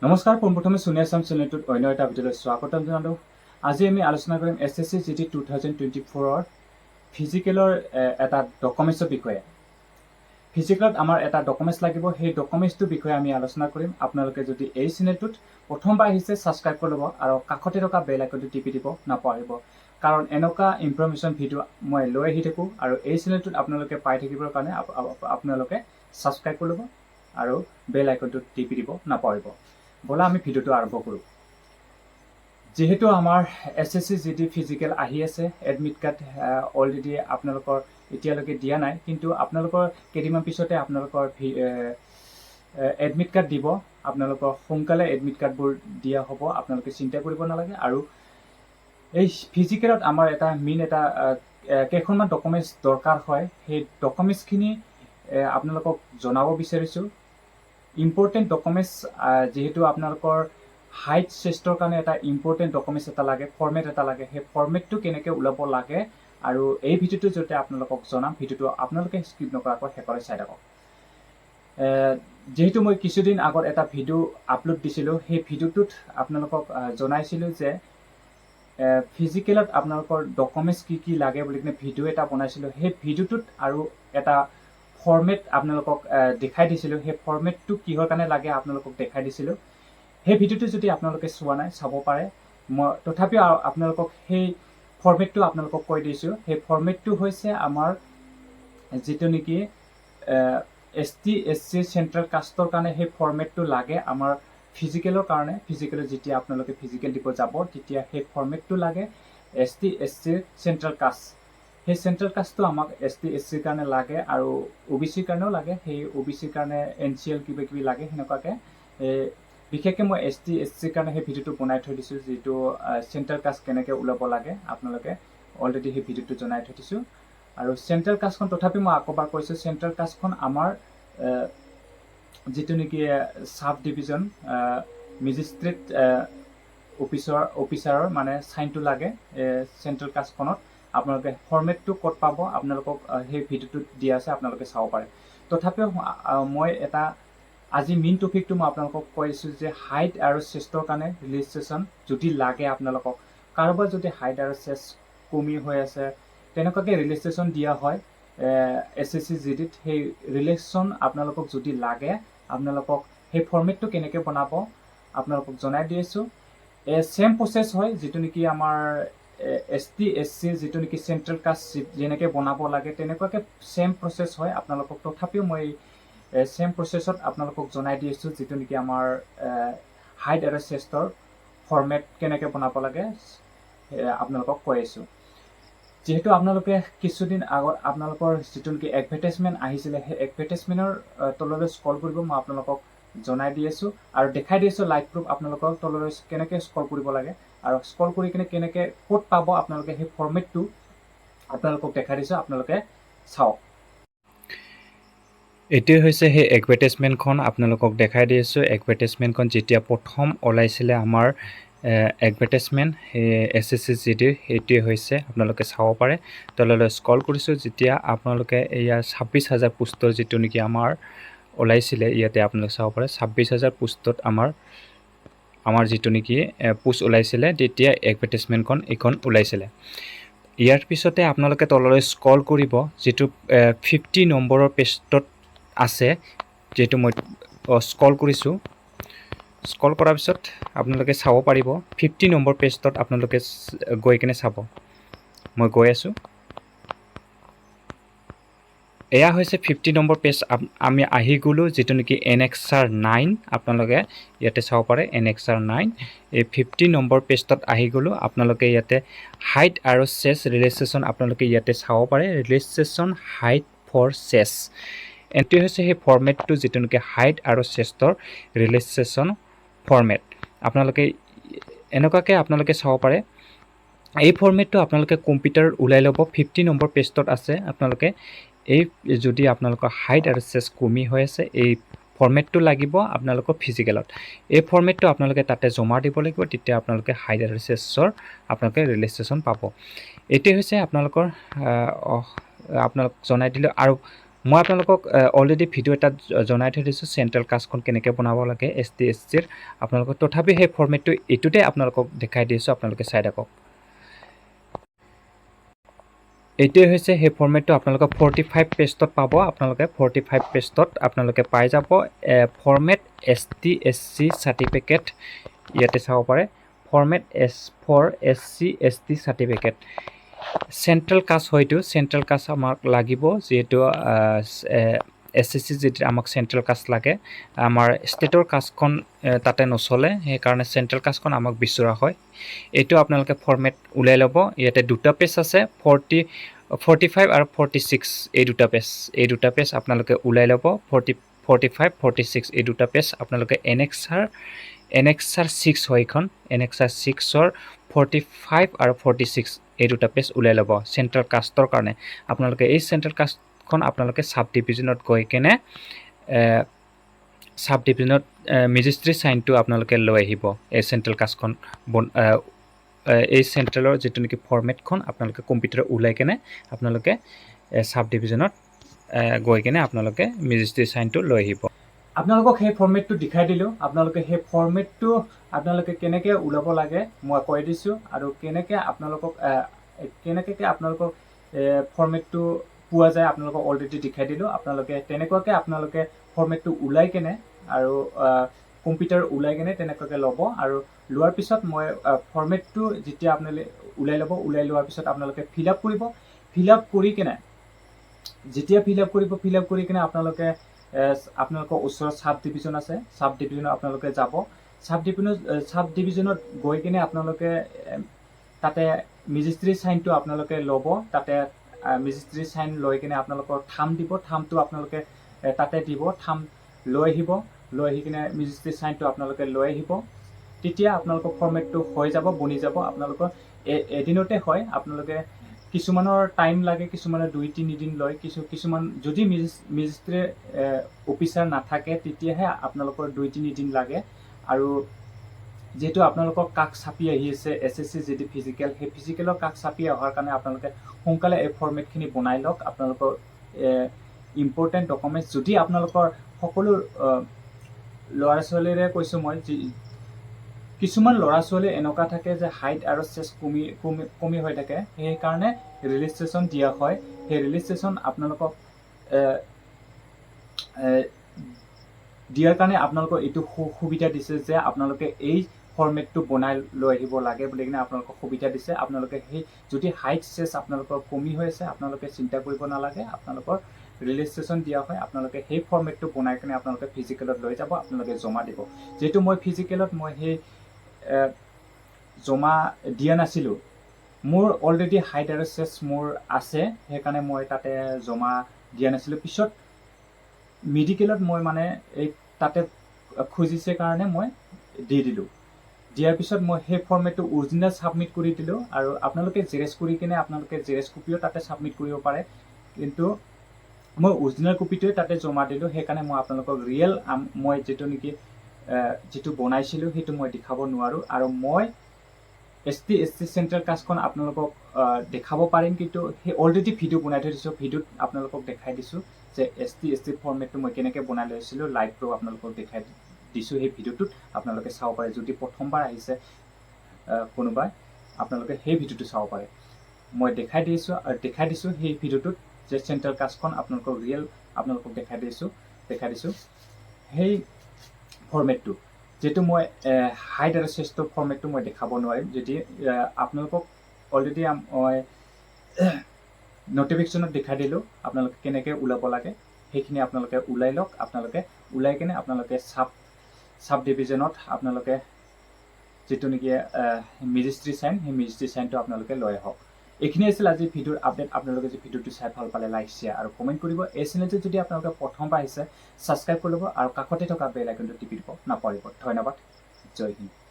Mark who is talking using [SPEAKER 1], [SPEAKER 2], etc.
[SPEAKER 1] নমস্কাৰ, পোনপ্ৰথমে সোণী আছাম চেনেলটোত অন্য এটা ভিডিঅ'লৈ স্বাগতম জনালোঁ। আজি আমি আলোচনা কৰিম SSC GD 2024 ফিজিকেলৰ এটা ডকুমেণ্টছৰ বিষয়ে। ফিজিকেলত আমাৰ এটা ডকুমেণ্টছ লাগিব, সেই ডকুমেণ্টছটোৰ বিষয়ে আমি আলোচনা কৰিম। আপোনালোকে যদি এই চেনেলটোত প্ৰথমবাৰ আহিছে ছাবস্ক্ৰাইব কৰি ল'ব আৰু কাষতে থকা বেল আইকনটো টিপি দিব নাপাহৰিব, কাৰণ এনেকুৱা ইনফৰমেশ্যন ভিডিঅ' মই লৈ আহি থাকোঁ আৰু এই চেনেলটোত আপোনালোকে পাই থাকিবৰ কাৰণে আপোনালোকে ছাবস্ক্ৰাইব কৰি ল'ব আৰু বেল আইকনটো টিপি দিব নাপাহৰিব। ব'লা আমি ভিডিঅ'টো আৰম্ভ কৰোঁ। যিহেতু আমাৰ SSC GD ফিজিকেল আহি আছে, এডমিট কাৰ্ড অলৰেডি আপোনালোকৰ এতিয়ালৈকে দিয়া নাই, কিন্তু আপোনালোকৰ কেইদিনমান পিছতে আপোনালোকৰ এডমিট কাৰ্ড দিব। আপোনালোকৰ সোনকালে এডমিট কাৰ্ডবোৰ দিয়া হ'ব, আপোনালোকে চিন্তা কৰিব নালাগে। আৰু এই ফিজিকেলত আমাৰ এটা মেইন এটা কেইখনমান ডকুমেণ্টছ দৰকাৰ হয়, সেই ডকুমেণ্টছখিনি আপোনালোকক জনাব বিচাৰিছোঁ। ইম্পৰ্টেণ্ট ডকুমেণ্টছ যিহেতু আপোনালোকৰ হাইট চেষ্টৰ কাৰণে এটা ইম্পৰ্টেণ্ট ডকুমেণ্টছ এটা লাগে, ফৰ্মেট এটা লাগে। সেই ফৰ্মেটটো কেনেকৈ ওলাব লাগে আৰু এই ভিডিঅ'টো যাতে আপোনালোকক জনাম, ভিডিঅ'টো আপোনালোকে স্কিপ নকৰাকৈ শেষলৈ চাই থাকক। যিহেতু মই কিছুদিন আগত এটা ভিডিঅ' আপলোড দিছিলোঁ, সেই ভিডিঅ'টোত আপোনালোকক জনাইছিলোঁ যে ফিজিকেলত আপোনালোকৰ ডকুমেণ্টছ কি কি লাগে বুলি কিনে ভিডিঅ' এটা বনাইছিলোঁ। সেই ভিডিঅ'টোত আৰু এটা ফৰ্মেট আপোনালোকক দেখাই দিছিলোঁ। সেই ফৰ্মেটটো কিহৰ কাৰণে লাগে আপোনালোকক দেখাই দিছিলোঁ। সেই ভিডিঅ'টো যদি আপোনালোকে চোৱা নাই চাব পাৰে। মই তথাপিও আপোনালোকক সেই ফৰ্মেটটো আপোনালোকক কৈ দিছোঁ। সেই ফৰ্মেটটো হৈছে আমাৰ যিটো নেকি ST SC চেণ্ট্ৰেল কাষ্টৰ কাৰণে সেই ফৰ্মেটটো লাগে আমাৰ ফিজিকেলৰ কাৰণে। ফিজিকেলত যেতিয়া আপোনালোকে ফিজিকেল দিব যাব তেতিয়া সেই ফৰ্মেটটো লাগে ST SC চেণ্ট্ৰেল কাষ্ট। সেই চেণ্ট্ৰেল কাষ্টটো আমাক ST SCৰ কাৰণে লাগে আৰু OBCৰ কাৰণেও লাগে। সেই OBCৰ কাৰণে NCL কিবা কিবি লাগে সেনেকুৱাকৈ। বিশেষকৈ মই ST SCৰ কাৰণে সেই ভিডিঅ'টো বনাই থৈ দিছোঁ, যিটো চেণ্ট্ৰেল কাষ্ট কেনেকৈ ওলাব লাগে আপোনালোকে অলৰেডি সেই ভিডিঅ'টো জনাই থৈ দিছোঁ। আৰু চেণ্ট্ৰেল কাষ্টখন তথাপি মই আকৌবাৰ কৈছোঁ, চেণ্ট্ৰেল কাষ্টখন আমাৰ যিটো নেকি চাব ডিভিজন মেজিষ্ট্ৰেট অফিচাৰৰ মানে চাইনটো লাগে চেণ্ট্ৰেল কাষ্টখনত। আপোনালোকে ফৰ্মেটটো ক'ত পাব আপোনালোকক সেই ভিডিঅ'টোত দিয়া আছে, আপোনালোকে চাব পাৰে। তথাপিও মই এটা আজি মেইন টপিকটো মই আপোনালোকক কৈ আছোঁ যে হাইট আৰু চেষ্টৰ কাৰণে ৰেজিষ্ট্ৰেশ্যন যদি লাগে আপোনালোকক, কাৰোবাৰ যদি হাইট আৰু চেষ্ট কমি হৈ আছে তেনেকুৱাকৈ ৰেজিষ্ট্ৰেশ্যন দিয়া হয় SSC GDত। সেই ৰিলেশ্যন আপোনালোকক যদি লাগে আপোনালোকক সেই ফৰ্মেটটো কেনেকৈ বনাব আপোনালোকক জনাই দি আছোঁ। ছেম প্ৰচেছ হয় যিটো নেকি আমাৰ ST SC যিটো নেকি চেণ্ট্ৰেল কাষ্ট যেনেকৈ বনাব লাগে তেনেকুৱাকৈ ছেম প্ৰচেছ হয় আপোনালোকক। তথাপিও মই ছেম প্ৰচেছত আপোনালোকক জনাই দি আছোঁ যিটো নেকি আমাৰ হাইট আৰু চেষ্টৰ ফৰ্মেট কেনেকৈ বনাব লাগে আপোনালোকক কৈ আছোঁ। যিহেতু আপোনালোকে কিছুদিন আগত আপোনালোকৰ যিটো নেকি এডভাৰটাইজমেণ্ট আহিছিলে, সেই এডভাৰটাইজমেণ্টৰ তললৈ স্ক্ৰল কৰিব মই আপোনালোকক জনাই দি আছোঁ আৰু দেখাই দি আছোঁ লাইভ প্ৰুফ আপোনালোকৰ তললৈ কেনেকৈ স্ক্ৰল কৰিব লাগে আৰু স্ক্ৰল কৰি কিনে কেনেকৈ ক'ত পাব আপোনালোকে সেই ফৰ্মেটটো আপোনালোকক দেখাই দিছোঁ, আপোনালোকে চাওক। এইটোৱে হৈছে সেই এডভাৰটাইজমেণ্টখন আপোনালোকক দেখাই দি আছোঁ। এডভাৰটাইজমেণ্টখন যেতিয়া প্ৰথম ওলাইছিলে আমাৰ এডভাৰটাইজমেণ্ট সেই SSC GDৰ সেইটোৱে হৈছে, আপোনালোকে চাব পাৰে। তললৈ স্ক্ৰল কৰিছোঁ যেতিয়া আপোনালোকে এয়া 26,000 পোষ্টৰ যিটো নেকি আমাৰ ওলাইছিলে, ইয়াতে আপোনালোকে চাব পাৰে 26,000 পোষ্টত আমাৰ যিটো নেকি পোষ্ট ওলাইছিলে তেতিয়া এডভাৰটাইজমেণ্টখন এইখন ওলাইছিলে। ইয়াৰ পিছতে আপোনালোকে তললৈ স্ক্ৰল কৰিব, যিটো 50 নম্বৰৰ পেজত আছে, যিহেতু মই স্ক্ৰল কৰিছোঁ। স্ক্ৰল কৰাৰ পিছত আপোনালোকে চাব পাৰিব 50 নম্বৰ পেজত আপোনালোকে গৈ কিনে চাব। মই গৈ আছোঁ। এয়া হৈছে 50 নম্বৰ পেজ। আমি আহি গ'লোঁ যিটো নেকি Annexure 9, আপোনালোকে ইয়াতে চাব পাৰে Annexure 9। এই 50 নম্বৰ পেজত আহি গ'লোঁ। আপোনালোকে ইয়াতে হাইট আৰু চেষ্ট ৰিলেশ্যন আপোনালোকে ইয়াতে চাব পাৰে, ৰিলেশ্যন হাইট ফৰ চেষ্ট। এইটোৱে হৈছে সেই ফৰ্মেটটো যিটো নেকি হাইট আৰু চেষ্টৰ ৰিলেশ্যন ফৰ্মেট। আপোনালোকে এনেকুৱাকৈ আপোনালোকে চাব পাৰে। এই ফৰ্মেটটো আপোনালোকে কম্পিউটাৰত ওলাই ল'ব, 50 নম্বৰ পেজত আছে। আপোনালোকে এই যদি আপোনালোকৰ হাইট আৰু চেষ্ট কমি হৈ আছে, এই ফৰ্মেটটো লাগিব আপোনালোকৰ ফিজিকেলত। এই ফৰ্মেটটো আপোনালোকে তাতে জমা দিব লাগিব, তেতিয়া আপোনালোকে হাইট আৰু চেষ্টৰ আপোনালোকে ৰিলেশ্যন পাব। এইটোৱে হৈছে আপোনালোকৰ আপোনালোক জনাই দিলোঁ। আৰু মই আপোনালোকক অলৰেডি ভিডিঅ' এটা জনাই থৈ দিছোঁ চেণ্ট্ৰেল কাষ্টখন কেনেকৈ বনাব লাগে ST/SCৰ আপোনালোকক তথাপি সেই ফৰ্মেটটো এইটোতে আপোনালোকক দেখাই দিছোঁ আপোনালোকে চাই থাকক এইটোৱে হৈছে সেই ফৰ্মেটটো আপোনালোকে 45 পেজত পাব আপোনালোকে 45 পেজত আপোনালোকে পাই যাব ফৰ্মেট ST/SC চাৰ্টিফিকেট ইয়াতে চাব পাৰে format SC/ST certificate central caste হয়তো চেণ্ট্ৰেল কাষ্ট আমাক লাগিব যিহেতু SSC যেতিয়া আমাক চেণ্ট্ৰেল কাষ্ট লাগে আমাৰ ষ্টেটৰ কাষ্টখন তাতে নচলে সেইকাৰণে চেণ্ট্ৰেল কাষ্টখন আমাক বিচৰা হয় এইটো আপোনালোকে ফৰ্মেট উলাই ল'ব ইয়াতে দুটা পেজ আছে 45 আৰু 46 এই দুটা পেজ আপোনালোকে উলাই ল'ব 45 46 এই দুটা পেজ আপোনালোকে Annexure 6 হয় এখন Annexure 6ৰ 45 আৰু 46 এই দুটা পেজ উলাই ল'ব চেণ্ট্ৰেল কাষ্টৰ কাৰণে আপোনালোকে এই চেণ্ট্ৰেল কাষ্টখন আপোনালোকে সাব ডিভিজনত গৈ কেনে সাব ডিভিজনত মেজিষ্ট্ৰি সাইনটো আপোনালোকে লৈ আহিব এই চেণ্ট্ৰেল কাষ্টখন এই চেণ্ট্ৰেলৰ যেটো নেকি ফৰ্মেটখন আপোনালোকে কম্পিউটাৰত উলাই কেনে আপোনালোকে সাব ডিভিজনত গৈ কেনে আপোনালোকে মেজিষ্ট্ৰি সাইনটো লৈ আহিব আপোনালোকক সেই ফৰ্মেটটো দেখাই দিলোঁ আপোনালোকে সেই ফৰ্মেটটো আপোনালোকে কেনেকৈ উলাব লাগে মই কৈ দিছোঁ আৰু কেনেকৈ আপোনালোকক ফৰ্মেটটো পোৱা যায় আপোনালোকক অলৰেডি দেখাই দিলোঁ আপোনালোকে তেনেকুৱাকৈ আপোনালোকে ফৰ্মেটটো উলাই কেনে আৰু কম্পিউটাৰ উলাই কেনে তেনেকুৱাকৈ ল'ব আৰু লোৱাৰ পিছত মই ফৰ্মেটটো যেতিয়া আপোনালোকে উলাই ল'ব উলাই লোৱাৰ পিছত আপোনালোকে ফিল আপ কৰি কেনে যেতিয়া ফিল আপ কৰি কেনে আপোনালোকে আপোনালোকৰ ওচৰত সাব ডিভিজন আছে সাব ডিভিজনত আপোনালোকে যাব সাব ডিভিজনত গৈ কিনে আপোনালোকে তাতে মেজিষ্ট্ৰি সাইনটো আপোনালোকে ল'ব তাতে মেজিষ্ট্ৰি সাইন লৈ কিনে আপোনালোকৰ থাম দিব থামটো আপোনালোকে তাতে দিব থাম লৈ আহি কিনে মেজিষ্ট্ৰি সাইনটো আপোনালোকে লৈ আহিব তেতিয়া আপোনালোকৰ ফৰ্মেটটো হৈ যাব বনি যাব আপোনালোকৰ এদিনতে হয় আপোনালোকে কিছুমানৰ টাইম লাগে কিছুমানৰ 2-3 দিন লয় কিছুমান যদি মেজিষ্ট্ৰি অফিচাৰ নাথাকে তেতিয়াহে আপোনালোকৰ 2-3 দিন লাগে আৰু যেহেতু আপোনালোকৰ কাক ছাপি আহি আছে SSC যেটি ফিজিকেল সেই ফিজিকেলৰ কাক ছাপি অহাৰ কাৰণে আপোনালোকে সোনকালে এই ফৰ্মেটখিনি বনাই লওক আপোনালোকৰ ইম্পৰ্টেণ্ট ডকুমেণ্টছ যদি আপোনালোকৰ সকলো ল'ৰা ছোৱালীৰে কৈছোঁ মই কিছুমান ল'ৰা ছোৱালী এনেকুৱা থাকে যে হাইট আৰু চেষ্ট কমি হৈ থাকে সেইকাৰণে ৰেজিষ্ট্ৰেশ্যন দিয়া হয় সেই ৰেজিষ্ট্ৰেশ্যন আপোনালোকক দিয়াৰ কাৰণে আপোনালোকক এইটো সুবিধা দিছে যে আপোনালোকে এই ফৰ্মেটটো বনাই লৈ আহিব লাগে বুলি কিনে আপোনালোকক সুবিধা দিছে আপোনালোকে সেই যদি হাইট চেষ্ট আপোনালোকৰ কমি হৈ আছে আপোনালোকে চিন্তা কৰিব নালাগে আপোনালোকৰ ৰেজিষ্ট্ৰেশ্যন দিয়া হয় আপোনালোকে সেই ফৰ্মেটটো বনাই কিনে আপোনালোকে ফিজিকেলত লৈ যাব আপোনালোকে জমা দিব যেহেতু মই ফিজিকেলত মই সেই জমা দিয়া নাছিলোঁ মোৰ অলৰেডি হাইট আৰু চেষ্ট মোৰ আছে সেইকাৰণে মই তাতে জমা দিয়া নাছিলোঁ পিছত মেডিকেলত মই মানে এই তাতে খুজিছে কাৰণে মই দি দিলোঁ দিয়াৰ পিছত মই সেই ফৰ্মেটটো অৰিজিনেল ছাবমিট কৰি দিলোঁ আৰু আপোনালোকে জেৰেক্স কৰি কিনে আপোনালোকে জেৰেক্স কপিও তাতে ছাবমিট কৰিব পাৰে কিন্তু মই অৰিজিনেল কপিটোৱে তাতে জমা দিলোঁ সেইকাৰণে মই আপোনালোকক ৰিয়েল মই যিটো বনাইছিলোঁ সেইটো মই দেখাব নোৱাৰোঁ আৰু মই ST/SC চেণ্ট্ৰেল কাষ্টখন আপোনালোকক দেখাব পাৰিম কিন্তু সেই অলৰেডি ভিডিঅ' বনাই থৈ দিছোঁ ভিডিঅ'ত আপোনালোকক দেখাই দিছোঁ যে ST/SC ফৰ্মেটটো মই কেনেকৈ বনাই লৈছিলোঁ লাইভ প্ৰ' আপোনালোকক দেখাই দিছোঁ সেই ভিডিঅ'টোত আপোনালোকে চাব পাৰে যদি প্ৰথমবাৰ আহিছে কোনোবাই আপোনালোকে সেই ভিডিঅ'টো চাব পাৰে মই দেখাই দিছোঁ সেই ভিডিঅ'টোত যে চেণ্ট্ৰেল কাষ্টখন আপোনালোকক ৰিয়েল আপোনালোকক দেখাই দিছোঁ সেই ফৰ্মেটটো যেটো মই হাইট আৰু চেষ্টৰ ফৰ্মেটটো মই দেখাব নোৱাৰিম যদি আপোনালোকক অলৰেডি মই নটিফিকেশ্যনত দেখাই দিলোঁ আপোনালোকে কেনেকৈ ওলাব লাগে সেইখিনি আপোনালোকে ওলাই লওক আপোনালোকে ওলাই কিনে আপোনালোকে সাব ডিভিজনত আপোনালোকে যেটো নেকি মেজিষ্ট্ৰি সাইন সেই মেজিষ্ট্ৰি সাইনটো আপোনালোকে লৈ আহক এইখিনি আছিল আজি ভিডিঅ'ৰ আপডেট আপোনালোকে যদি ভিডিঅ'টো চাই ভাল পালে লাইক শ্বেয়াৰ আৰু কমেণ্ট কৰিব এই চেনেলটো যদি আপোনালোকে প্ৰথমবাৰ আহিছে ছাবস্ক্ৰাইব কৰি ল'ব আৰু কাষতে থকা বেল আইকনটো টিপি দিব নাপাহৰিব ধন্যবাদ জয় হিন্দ